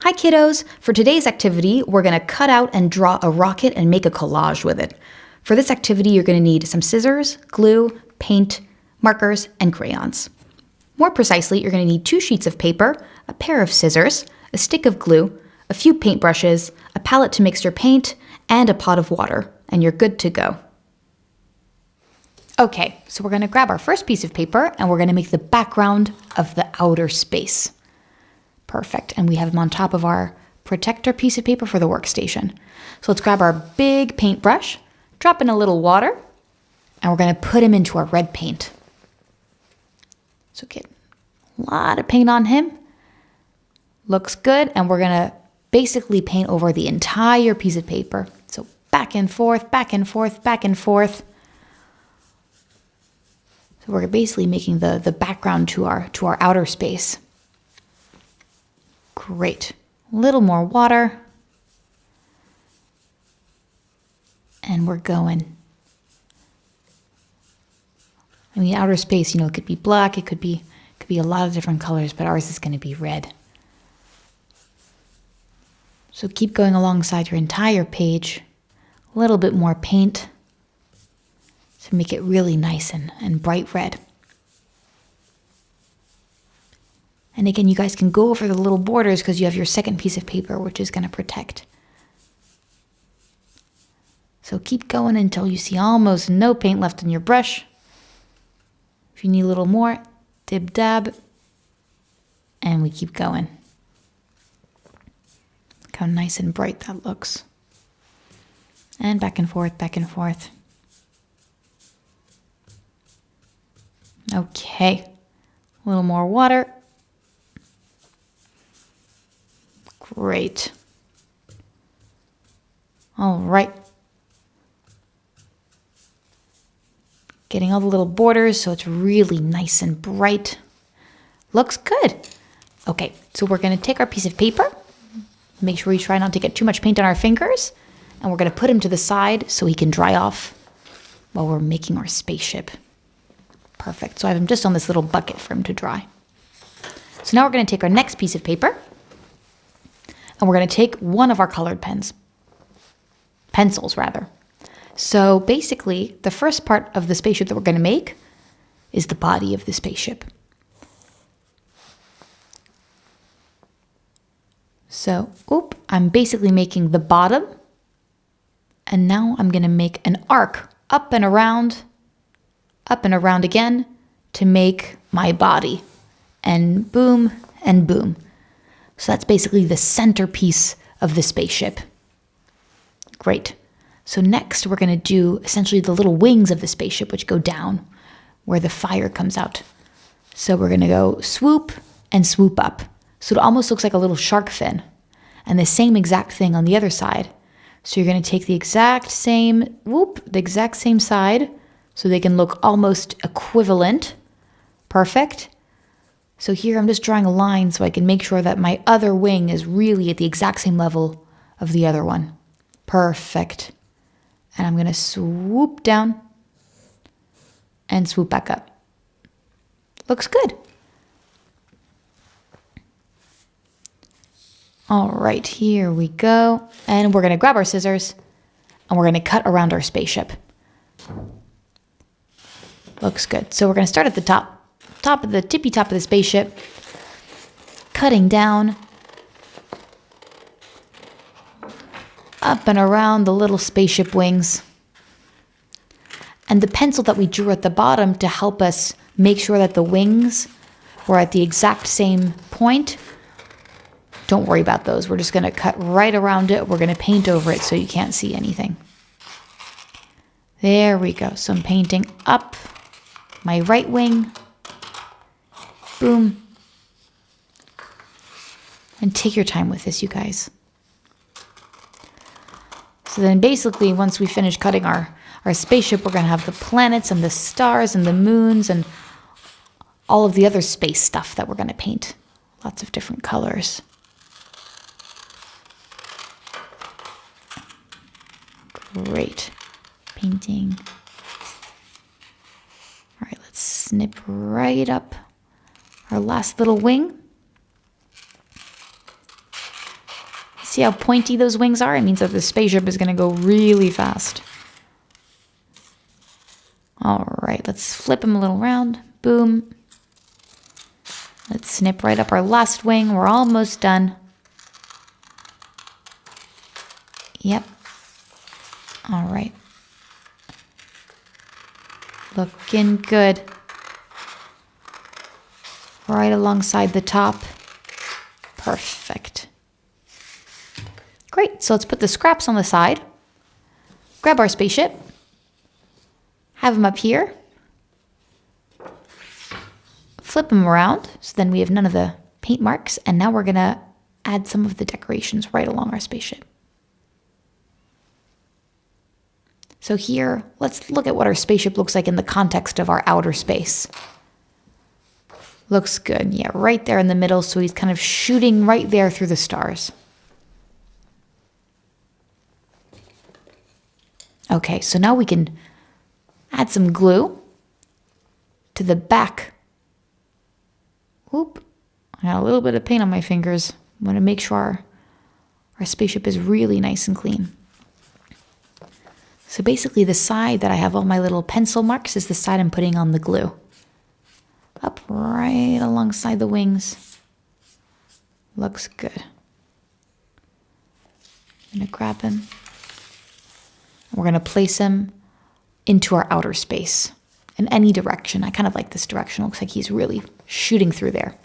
Hi kiddos! For today's activity, we're going to cut out and draw a rocket and make a collage with it. For this activity, you're going to need some scissors, glue, paint, markers, and crayons. More precisely, you're going to need 2 sheets of paper, a pair of scissors, a stick of glue, a few paintbrushes, a palette to mix your paint, and a pot of water, and you're good to go. Okay, so we're going to grab our first piece of paper and we're going to make the background of the outer space. Perfect, and we have them on top of our protector piece of paper for the workstation. So let's grab our big paintbrush, drop in a little water, and we're going to put him into our red paint. So get a lot of paint on him. Looks good, and we're going to basically paint over the entire piece of paper. So back and forth, back and forth, back and forth. So we're basically making the background to our outer space. Great. A little more water. And we're going. I mean, outer space, it could be black, it could be a lot of different colors, but ours is going to be red. So keep going alongside your entire page. A little bit more paint to make it really nice and bright red. And again, you guys can go over the little borders because you have your second piece of paper, which is going to protect. So keep going until you see almost no paint left in your brush. If you need a little more, dib dab, and we keep going. Look how nice and bright that looks. And back and forth, back and forth. Okay, a little more water. Great. All right. Getting all the little borders so it's really nice and bright. Looks good. Okay, so we're going to take our piece of paper. Make sure we try not to get too much paint on our fingers. And we're going to put him to the side so he can dry off while we're making our spaceship. Perfect. So I have him just on this little bucket for him to dry. So now we're going to take our next piece of paper. And we're going to take one of our colored pencils rather. So basically, the first part of the spaceship that we're going to make is the body of the spaceship. So, I'm basically making the bottom. And now I'm going to make an arc up and around again to make my body. And boom, and boom. So that's basically the centerpiece of the spaceship. Great. So next we're going to do essentially the little wings of the spaceship, which go down where the fire comes out. So we're going to go swoop and swoop up. So it almost looks like a little shark fin. And the same exact thing on the other side. So you're going to take the exact same side so they can look almost equivalent. Perfect. So here I'm just drawing a line so I can make sure that my other wing is really at the exact same level of the other one. Perfect. And I'm going to swoop down and swoop back up. Looks good. All right, here we go. And we're going to grab our scissors and we're going to cut around our spaceship. Looks good. So we're going to start at the top of the tippy top of the spaceship, cutting down, up and around the little spaceship wings. And the pencil that we drew at the bottom to help us make sure that the wings were at the exact same point, don't worry about those. We're just going to cut right around it. We're going to paint over it so you can't see anything. There we go. So I'm painting up my right wing. Boom. And take your time with this, you guys. So then basically, once we finish cutting our spaceship, we're going to have the planets and the stars and the moons and all of the other space stuff that we're going to paint. Lots of different colors. Great. Painting. All right, let's snip right up our last little wing. See how pointy those wings are? It means that the spaceship is going to go really fast. All right, let's flip him a little around. Boom. Let's snip right up our last wing. We're almost done. Yep. All right. Looking good. Right alongside the top. Perfect. Great, so let's put the scraps on the side. Grab our spaceship. Have him up here. Flip him around, so then we have none of the paint marks. And now we're gonna add some of the decorations right along our spaceship. So here, let's look at what our spaceship looks like in the context of our outer space. Looks good, yeah, right there in the middle, so he's kind of shooting right there through the stars. Okay, so now we can add some glue to the back. Oop, I got a little bit of paint on my fingers. I'm gonna make sure our spaceship is really nice and clean. So basically the side that I have all my little pencil marks is the side I'm putting on the glue. Up right alongside the wings. Looks good. I'm gonna grab him. We're gonna place him into our outer space in any direction. I kind of like this direction. Looks like he's really shooting through there.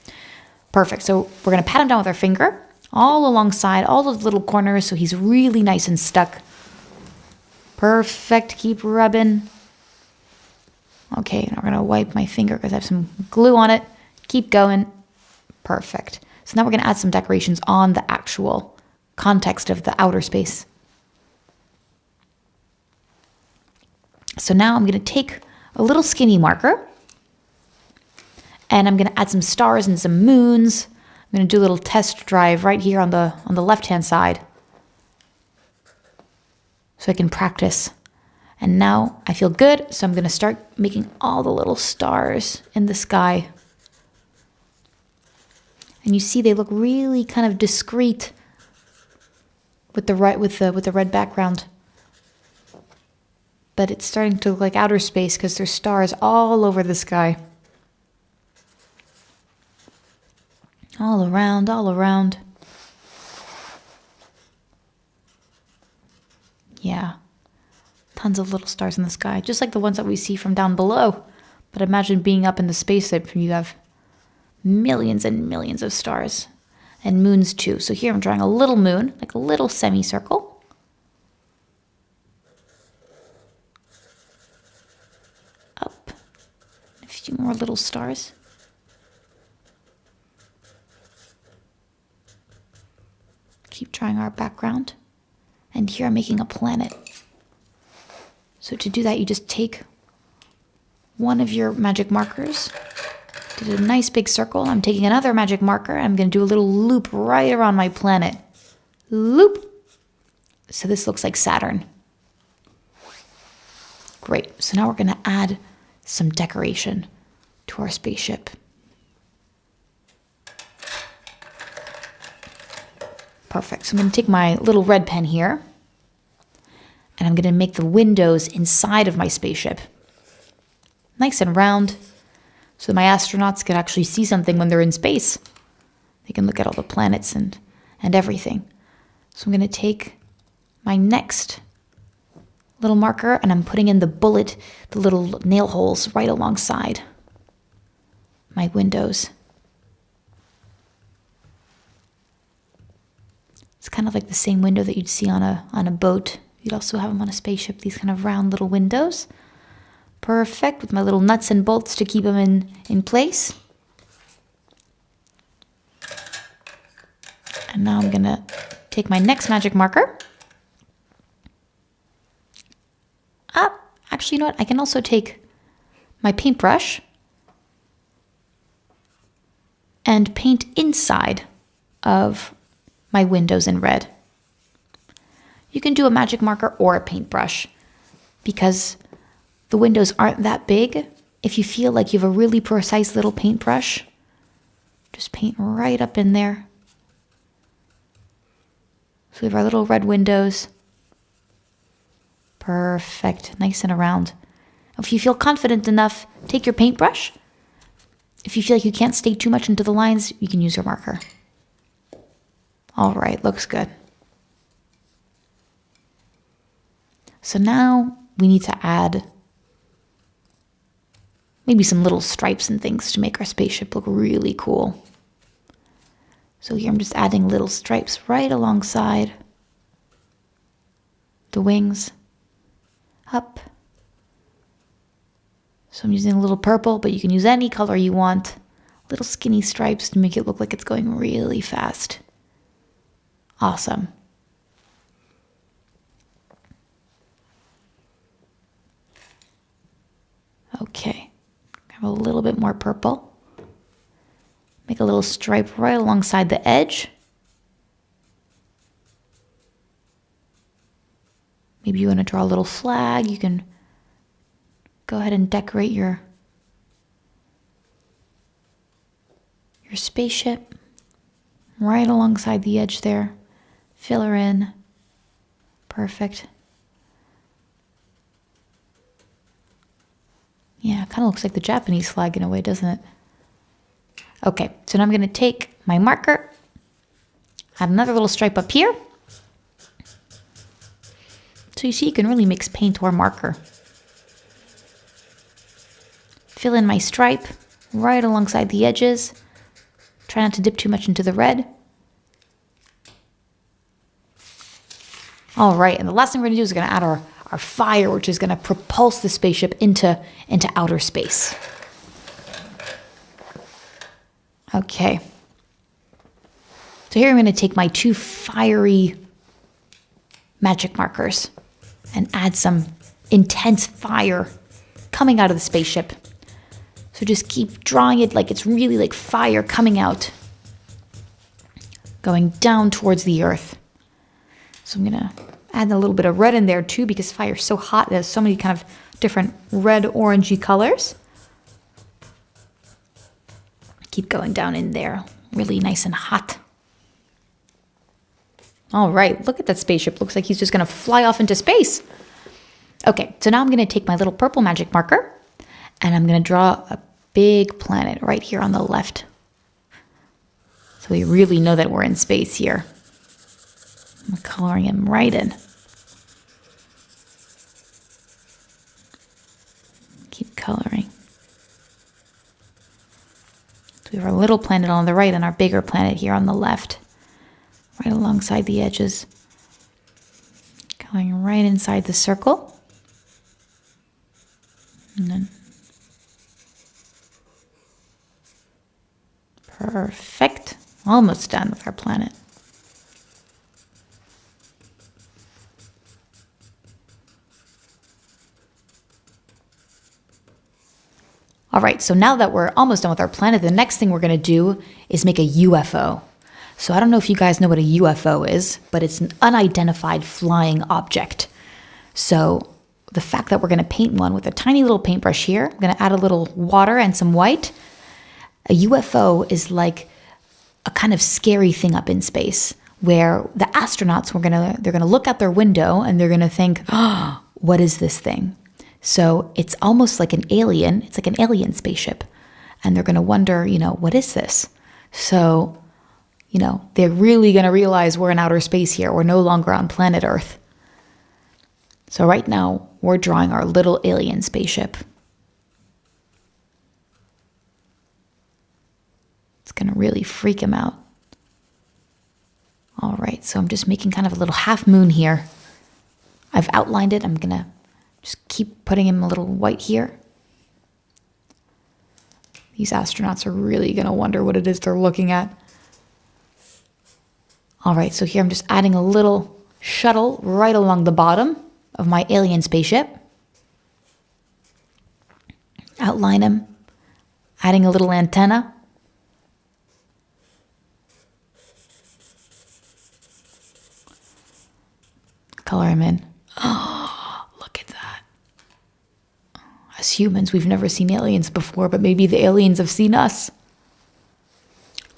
Perfect, so we're gonna pat him down with our finger all alongside all those little corners so he's really nice and stuck. Perfect, keep rubbing. Okay, now we're gonna wipe my finger because I have some glue on it. Keep going. Perfect. So now we're gonna add some decorations on the actual context of the outer space. So now I'm gonna take a little skinny marker and I'm gonna add some stars and some moons. I'm gonna do a little test drive right here on the left-hand side so I can practice. And now I feel good, so I'm gonna start making all the little stars in the sky. And you see they look really kind of discreet with the red background. But it's starting to look like outer space because there's stars all over the sky. All around, all around. Yeah. Tons of little stars in the sky, just like the ones that we see from down below. But imagine being up in the spaceship and you have millions and millions of stars and moons too. So here I'm drawing a little moon, like a little semicircle. Up, a few more little stars. Keep drawing our background. And here I'm making a planet. So to do that, you just take one of your magic markers, did a nice big circle. I'm taking another magic marker. I'm going to do a little loop right around my planet. Loop. So this looks like Saturn. Great. So now we're going to add some decoration to our spaceship. Perfect. So I'm going to take my little red pen here. And I'm going to make the windows inside of my spaceship nice and round so my astronauts can actually see something when they're in space. They can look at all the planets and everything. So I'm going to take my next little marker and I'm putting in the little nail holes right alongside my windows. It's kind of like the same window that you'd see on a boat. You'd also have them on a spaceship, these kind of round little windows. Perfect, with my little nuts and bolts to keep them in place. And now I'm gonna take my next magic marker. Actually, you know what? I can also take my paintbrush and paint inside of my windows in red. You can do a magic marker or a paintbrush because the windows aren't that big. If you feel like you have a really precise little paintbrush, just paint right up in there. So we have our little red windows. Perfect. Nice and around. If you feel confident enough, take your paintbrush. If you feel like you can't stay too much into the lines, you can use your marker. All right, looks good. So now we need to add maybe some little stripes and things to make our spaceship look really cool. So here I'm just adding little stripes right alongside the wings, up. So I'm using a little purple, but you can use any color you want. Little skinny stripes to make it look like it's going really fast. Awesome. Okay, have a little bit more purple. Make a little stripe right alongside the edge. Maybe you want to draw a little flag. You can go ahead and decorate your spaceship right alongside the edge there. Fill her in. Perfect. Yeah, it kind of looks like the Japanese flag in a way, doesn't it? Okay, so now I'm going to take my marker, add another little stripe up here. So you see you can really mix paint or marker. Fill in my stripe right alongside the edges. Try not to dip too much into the red. All right, and the last thing we're going to do is we're going to add our fire, which is going to propulse the spaceship into outer space. Okay. So here I'm going to take my 2 fiery magic markers and add some intense fire coming out of the spaceship. So just keep drawing it like it's really like fire coming out, going down towards the earth. So I'm going to add a little bit of red in there too, because fire's so hot. There's so many kind of different red, orangey colors. Keep going down in there, really nice and hot. All right, look at that spaceship. Looks like he's just going to fly off into space. Okay, so now I'm going to take my little purple magic marker and I'm going to draw a big planet right here on the left. So we really know that we're in space here. I'm coloring him right in. Keep coloring. So we have our little planet on the right and our bigger planet here on the left, right alongside the edges. Going right inside the circle. And then perfect. Almost done with our planet. All right, so now that we're almost done with our planet, the next thing we're going to do is make a UFO. So I don't know if you guys know what a UFO is, but it's an unidentified flying object. So the fact that we're going to paint one with a tiny little paintbrush here, I'm going to add a little water and some white. A UFO is like a kind of scary thing up in space where the astronauts they're going to look out their window and they're going to think, "Oh, what is this thing?" So it's almost like an alien. It's like an alien spaceship. And they're going to wonder, what is this? So, they're really going to realize we're in outer space here. We're no longer on planet Earth. So right now, we're drawing our little alien spaceship. It's going to really freak him out. All right, so I'm just making kind of a little half moon here. I've outlined it. I'm going to just keep putting him a little white here. These astronauts are really going to wonder what it is they're looking at. All right, so here I'm just adding a little shuttle right along the bottom of my alien spaceship. Outline him, adding a little antenna. Color him in. Oh, look at that. As humans, we've never seen aliens before, but maybe the aliens have seen us.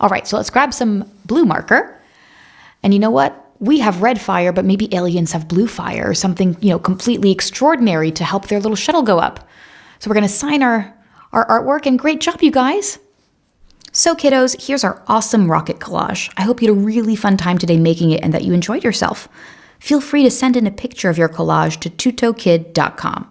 All right, so let's grab some blue marker. And you know what? we have red fire, but maybe aliens have blue fire or something, completely extraordinary to help their little shuttle go up. So we're going to sign our artwork, and great job, you guys. So kiddos, here's our awesome rocket collage. I hope you had a really fun time today making it and that you enjoyed yourself. Feel free to send in a picture of your collage to tutokid.com.